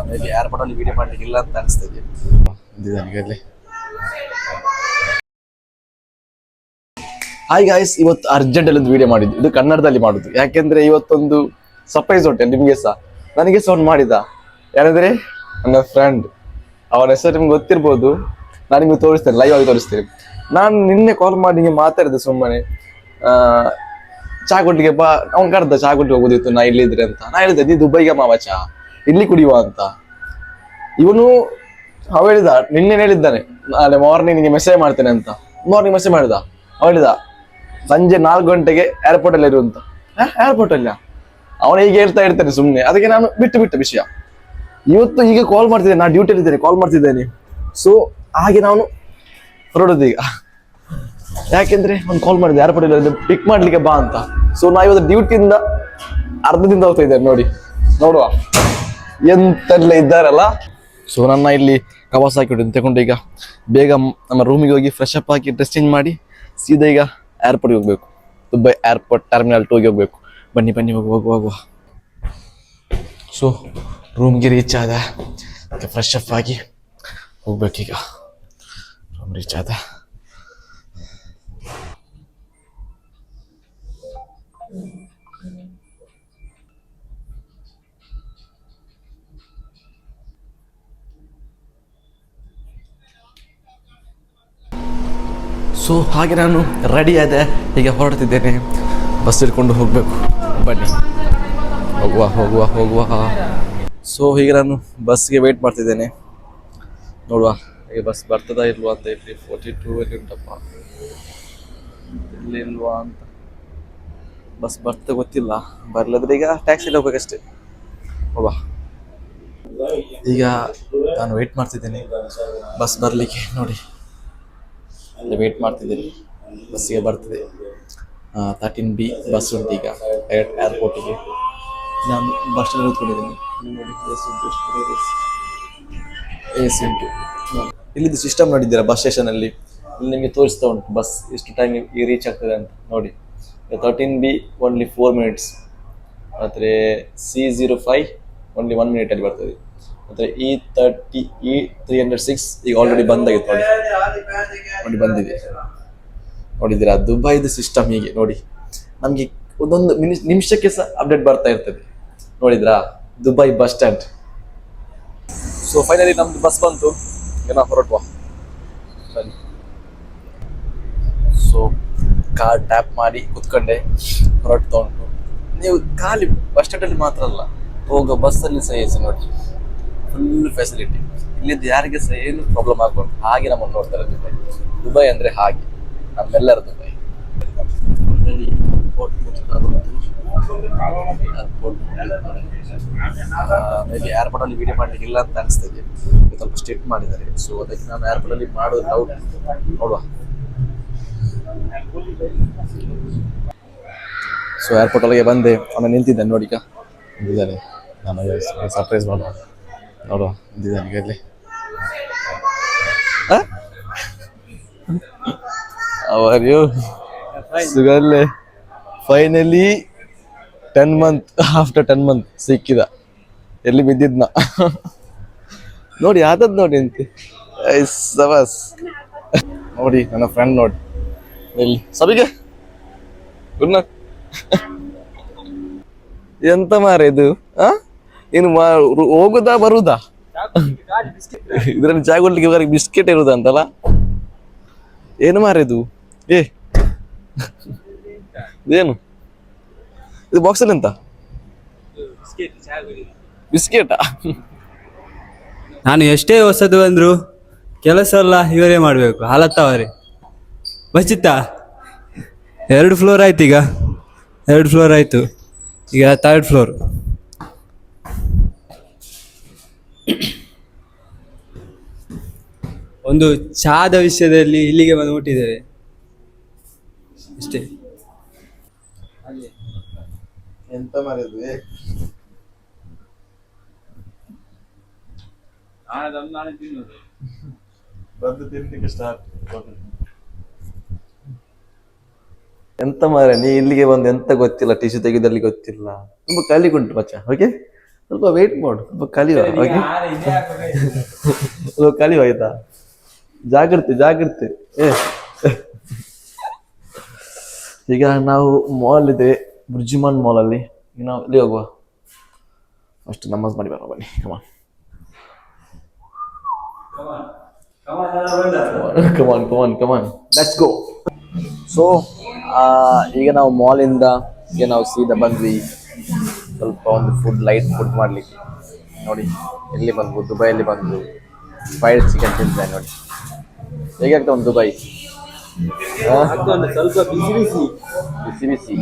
Maybe airport ಅಲ್ಲಿ video ಮಾಡ್ಲಿಕ್ಕೆ ಇಲ್ಲ ಅಂತ ಅನಿಸ್ತಿದೆ. ಹಾಯ್ ಗಾಯ್ಸ್, ಇವತ್ತು ಅರ್ಜೆಂಟ್ ಅಲ್ಲಿ ಒಂದು ವಿಡಿಯೋ ಮಾಡಿದ್ದು. ಇದು ಕನ್ನಡದಲ್ಲಿ ಮಾಡುದು, ಯಾಕೆಂದ್ರೆ ಇವತ್ತೊಂದು ಸರ್ಪ್ರೈಸ್ ಹೊಟ್ಟೆ ನಿಮ್ಗೆ ಸಹ, ನನಗೆ ಸಹ ಒಂದು ಮಾಡಿದ. ಯಾರಂದ್ರೆ ನನ್ನ ಫ್ರೆಂಡ್, ಅವನ ಹೆಸರು ನಿಮ್ಗೆ ಗೊತ್ತಿರ್ಬೋದು. ನಾನು ನಿಮ್ಗೆ ತೋರಿಸ್ತೇನೆ, ಲೈವ್ ಆಗಿ ತೋರಿಸ್ತೇನೆ. ನಾನು ನಿನ್ನೆ ಕಾಲ್ ಮಾಡಿ ನಿಮಗೆ ಮಾತಾಡಿದೆ ಸುಮ್ಮನೆ. ಚಾ ಕೊಡ್ಲಿಕ್ಕೆ ಬಾ, ಅವ್ನು ಕರೆದ ಚಾ ಕೊಟ್ಟಿಗೆ ಹೋಗೋದಿತ್ತು ನಾ ಇಲ್ಲಿದ್ರೆ ಅಂತ. ನಾ ಹೇಳಿದೆ ನೀ ದುಬೈಗೆ ಮಾವ ಚಾ ಇಲ್ಲಿ ಕುಡಿಯುವ ಅಂತ. ಇವನು ಅವ ಹೇಳಿದ, ನಿನ್ನೆ ಹೇಳಿದ್ದಾನೆ ನಾಳೆ ಮಾರ್ನಿಂಗ್ ನಿಮಗೆ ಮೆಸೇಜ್ ಮಾಡ್ತೇನೆ ಅಂತ. ಮಾರ್ನಿಂಗ್ ಮೆಸೇಜ್ ಮಾಡಿದ. ಅವ ಹೇಳಿದ ಸಂಜೆ 4 ಗಂಟೆಗೆ ಏರ್ಪೋರ್ಟ್ ಅಲ್ಲಿ ಇರು ಅಂತ. ಏರ್ಪೋರ್ಟ್ ಅಲ್ಲ, ಅವನು ಹೀಗೆ ಹೇಳ್ತಾ ಇರ್ತಾನೆ ಸುಮ್ಮನೆ. ಅದಕ್ಕೆ ನಾನು ಬಿಟ್ಟು ವಿಷಯ. ಇವತ್ತು ಈಗ ಕಾಲ್ ಮಾಡ್ತಿದ್ದೇನೆ, ನಾನು ಡ್ಯೂಟಿಯಲ್ಲಿ ಇದ್ದೇನೆ, ಕಾಲ್ ಮಾಡ್ತಿದ್ದೇನೆ. ಸೊ ಹಾಗೆ ನಾನು ಹೊರಡೋದು ಈಗ. ಯಾಕೆಂದ್ರೆ ಒಂದು ಕಾಲ್ ಮಾಡಿದೆ ಏರ್ಪೋರ್ಟ್ ಅಲ್ಲಿ ಪಿಕ್ ಮಾಡ್ಲಿಕ್ಕೆ ಬಾ ಅಂತ. ಸೊ ನಾ ಇವತ್ತು ಡ್ಯೂಟಿಯಿಂದ ಅರ್ಧದಿಂದ ಹೋಗ್ತಾ ಇದ್ದೇನೆ. ನೋಡುವ ಎಂತೆಲ್ಲ ಇದ್ದಾರಲ್ಲ. ಸೊ ನನ್ನ ಇಲ್ಲಿ ಕವಾಸ ಹಾಕಿಬಿಟ್ಟು ತಗೊಂಡು ಈಗ ಬೇಗ ನಮ್ಮ ರೂಮಿಗೆ ಹೋಗಿ ಫ್ರೆಶ್ ಅಪ್ ಹಾಕಿ ಡ್ರೆಸ್ ಚೇಂಜ್ ಮಾಡಿ ಸೀದಾ ಈಗ ಏರ್ಪೋರ್ಟ್ಗೆ ಹೋಗ್ಬೇಕು. ದುಬೈ ಏರ್ಪೋರ್ಟ್ ಟರ್ಮಿನಲ್ 2ಗೆ ಹೋಗ್ಬೇಕು. ಬನ್ನಿ ಹೋಗುವ. ಸೊ ರೂಮ್ಗೆ ರೀಚ್ ಆದ, ಫ್ರೆಶ್ ಅಪ್ ಆಗಿ ಹೋಗ್ಬೇಕೀಗ. ರೂಮ್ ರೀಚ್ ಆದ. ಸೊ ಹಾಗೆ ನಾನು ರೆಡಿ ಆದೆ, ಈಗ ಹೊರಡ್ತಿದ್ದೇನೆ. ಬಸ್ ಹಿಡ್ಕೊಂಡು ಹೋಗಬೇಕು. ಬನ್ನಿ ಹೋಗುವ. ಸೊ ಈಗ ನಾನು ಬಸ್ಗೆ ವೇಟ್ ಮಾಡ್ತಿದ್ದೇನೆ. ನೋಡುವ ಈಗ ಬಸ್ ಬರ್ತದಾ ಇಲ್ವಾ ಅಂತ. ಇಲ್ಲಿ 42 ಅಲ್ಲಿ ಉಂಟಪ್ಪ, ಇಲ್ಲಿ ಇಲ್ವಾ ಅಂತ. ಬಸ್ ಬರ್ತಾ ಗೊತ್ತಿಲ್ಲ. ಬರ್ಲಿದ್ರೆ ಈಗ ಟ್ಯಾಕ್ಸಿಲಿ ಹೋಗ್ಬೇಕಷ್ಟೇ. ಹೋಗುವ. ಈಗ ನಾನು ವೇಟ್ ಮಾಡ್ತಿದ್ದೇನೆ ಬಸ್ ಬರಲಿಕ್ಕೆ. ನೋಡಿ ವೇಟ್ ಮಾಡ್ತಿದ್ದೀನಿ, ಬಸ್ಸಿಗೆ ಬರ್ತದೆ. 13B ಬಸ್ ಉಂಟು ಈಗ ಡೈರೆಕ್ಟ್ ಏರ್ಪೋರ್ಟಿಗೆ. ನಾನು ಬಸ್ ಸ್ಟ್ಯಾಂಡ್ ಕೂತ್ಕೊಂಡಿದ್ದೀನಿ. ನೋಡಿ AC ಉಂಟು. ಇಲ್ಲಿದ್ದು ಸಿಸ್ಟಮ್ ನೋಡಿದ್ದೀರಾ ಬಸ್ ಸ್ಟೇಷನಲ್ಲಿ? ಇಲ್ಲಿ ನಿಮಗೆ ತೋರಿಸ್ತಾ ಉಂಟು ಬಸ್ ಎಷ್ಟು ಟೈಮ್ ಈಗ ರೀಚ್ ಆಗ್ತದೆ ಅಂತ. ನೋಡಿ 13B ಓನ್ಲಿ 4 ಮಿನಿಟ್ಸ್, ಮತ್ತು C05 ಓನ್ಲಿ 1 ಮಿನಿಟಲ್ಲಿ ಬರ್ತದೆ. ಮತ್ತು E30 E306 ಈಗ ಆಲ್ರೆಡಿ ಬಂದಾಗಿತ್ತು. ನೋಡಿ ಬಂದಿದೆ. ನೋಡಿದ್ದೀರಾ ದುಬೈದು ಸಿಸ್ಟಮ್ ಹೀಗೆ. ನೋಡಿ ನಮಗೆ ಒಂದೊಂದು ನಿಮಿಷಕ್ಕೆ ಸಹ ಅಪ್ಡೇಟ್ ಬರ್ತಾ ಇರ್ತದೆ. ನೋಡಿದ್ರಾ Dubai bus stand. So finally ನಮ್ದು ಬಸ್ ಬಂತು. ಏನೋ ಹೊರಡುವ. ಸರಿ. ಸೊ ಕಾರ್ ಟ್ಯಾಪ್ ಮಾಡಿ ಕುತ್ಕೊಂಡೆ, ಹೊರಡ್ತಾ ಉಂಟು. ನೀವು ಖಾಲಿ ಬಸ್ ಸ್ಟ್ಯಾಂಡಲ್ಲಿ ಮಾತ್ರ ಅಲ್ಲ, ಹೋಗೋ ಬಸ್ಸಲ್ಲಿ ಸಹ AC ನೋಡಿ, ಫುಲ್ ಫೆಸಿಲಿಟಿ. ಇಲ್ಲಿದ್ದು ಯಾರಿಗೆ ಸಹ ಏನು ಪ್ರಾಬ್ಲಮ್ ಆಗ್ಬಾರ್ದು, ಹಾಗೆ ನಮ್ಮನ್ನು ನೋಡ್ತಾರೆ ದುಬೈ ಅಂದರೆ ಹಾಗೆ ನಮ್ಮೆಲ್ಲರ ದುಬೈ. ಮೇಬಿ ಏರ್ಪೋರ್ಟ್ ಅಲ್ಲಿ ವಿಡಿಯೋ ಮಾಡ್ಲಿಕ್ಕೆ ಇಲ್ಲ ಅಂತ ಅನಿಸ್ತಿದೆ. ಸ್ವಲ್ಪ ಸ್ಟ್ರಿಕ್ಟ್ ಮಾಡಿದ್ದಾರೆ. ಸೊ ಅದಕ್ಕೆ ನಾನು ಏರ್ಪೋರ್ಟ್ ಅಲ್ಲಿ ಮಾಡೋದು ಡೌಟ್. ನೋಡುವ. ಸೊ ಏರ್ಪೋರ್ಟ್ ಒಳಗೆ ಬಂದೆ. ಅವನು ನಿಂತಿದ್ದಾನೆ ನೋಡಿ, ಈಗ ನಿಂತಿದ್ದಾನೆ. ನಾನು ಸರ್ಪ್ರೈಸ್ ಮಾಡುವ. ನೋಡುವ ನಿಂತಿದ್ದಾನೆ ಈಗ ಅಲ್ಲಿ. ಅವರ್ಯು ಸುಗಲ್ಲೇ ಫೈನಲಿ 10 month ಆಫ್ಟರ್ 10 month ಸಿಕ್ಕಿದ. ಎಲ್ಲಿ ಬಿದ್ದಿದ್ನ ನೋಡಿ, ಆದದ್ ನೋಡಿ ಅಂತೆ. ಸಬಾಸ್. ನೋಡಿ ನನ್ನ ಫ್ರೆಂಡ್ ನೋಡಿ ಎಲ್ಲಿ ಸಬಿಗೆ ಗುಡ್ ನೈಟ್. ಎಂತ ಮಾರ ಇದು? ಇನ್ನು ಹೋಗುದಾ ಬರುದಾ? ಇದ್ರಲ್ಲಿ ಚಾ ಕೊಡ್ಲಿಕ್ಕೆ ಬಿಸ್ಕೆಟ್ ಇರುದ ಅಂತಲ್ಲ? ಏನು ಮಾರಿದು? ಇದೇನು ಇದು ಬಾಕ್ಸಲ್ಲಿ ಎಂತ ಬಿಸ್ಕೆಟಾ? ನಾನು ಎಷ್ಟೇ ಹೊಸದು ಅಂದ್ರು ಕೆಲಸ ಎಲ್ಲ ಇವರೇ ಮಾಡ್ಬೇಕು. ಹಾಲತ್ತವರೇ ಬಚ್ಚಿತ್ತಾ 2 ಫ್ಲೋರ್ ಆಯ್ತು. ಈಗ 2 ಫ್ಲೋರ್ ಆಯ್ತು. ಈಗ 3rd ಫ್ಲೋರ್. ಒಂದು ಚಾದ ವಿಷಯದಲ್ಲಿ ಇಲ್ಲಿಗೆ ಬಂದು ಮುಟ್ಟಿದ್ದೇವೆ ಅಷ್ಟೇ. ಎಂತ ಮಾರಿದ್ವಿ? ಬಂದು ತಿನ್ಲಿಕ್ಕೆ ಸ್ಟಾರ್ಟ್. ಎಂತ ಮಾರ ನೀ ಇಲ್ಲಿಗೆ ಬಂದು ಎಂತ ಗೊತ್ತಿಲ್ಲ, ಟಿಶ್ಯೂ ತೆಗೆದಲ್ಲಿ ಗೊತ್ತಿಲ್ಲ. ತುಂಬಾ ಕಲಿಗುಂಟು ಮಚ್ಚ. ಓಕೆ ಸ್ವಲ್ಪ ವೇಟ್ ಮಾಡು, ಸ್ವಲ್ಪ ಕಲಿಯುವ ಓಕೆ, ಸ್ವಲ್ಪ ಕಲಿಯುವ ಆಯ್ತಾ. ಜಾಗ್ರತೆ ಜಾಗ್ರತೆ. ಈಗ ನಾವು ಮಾಲ್ ಇದೆ, ಬುರ್ಜಿಮಾನ್ ಮಾಲ್ ಅಲ್ಲಿ. ಈಗ ನಾವು ಇಲ್ಲಿ ಹೋಗುವ, ಅಷ್ಟು ನಮಾಜ್ ಮಾಡಿ ಬರೋ ಬನ್ನಿ. ಕಮಾನ್ ಕಮಾನ್ ಕಮಾನ್ ಕಮಾನ್, ಲೆಟ್ಸ್ ಗೋ. ಸೊ ಈಗ ನಾವು ಮಾಲಿಂದ ಈಗ ನಾವು ಸೀದಾ ಬಂದ್ವಿ ಸ್ವಲ್ಪ ಒಂದು ಫುಡ್, ಲೈಟ್ ಫುಡ್ ಮಾಡ್ಲಿಕ್ಕೆ. ನೋಡಿ ಎಲ್ಲಿ ಬಂದ್ವು, ದುಬೈಯಲ್ಲಿ ಬಂದು ಫ್ರೈಡ್ ಚಿಕನ್ ತಿಂತಿದ್ದೆ. ನೋಡಿ ಹೇಗಾಗ್ತಾ ಒಂದು ದುಬೈ, ಸ್ವಲ್ಪ ಬಿಸಿ ಬಿಸಿ ಬಿಸಿ ಬಿಸಿ.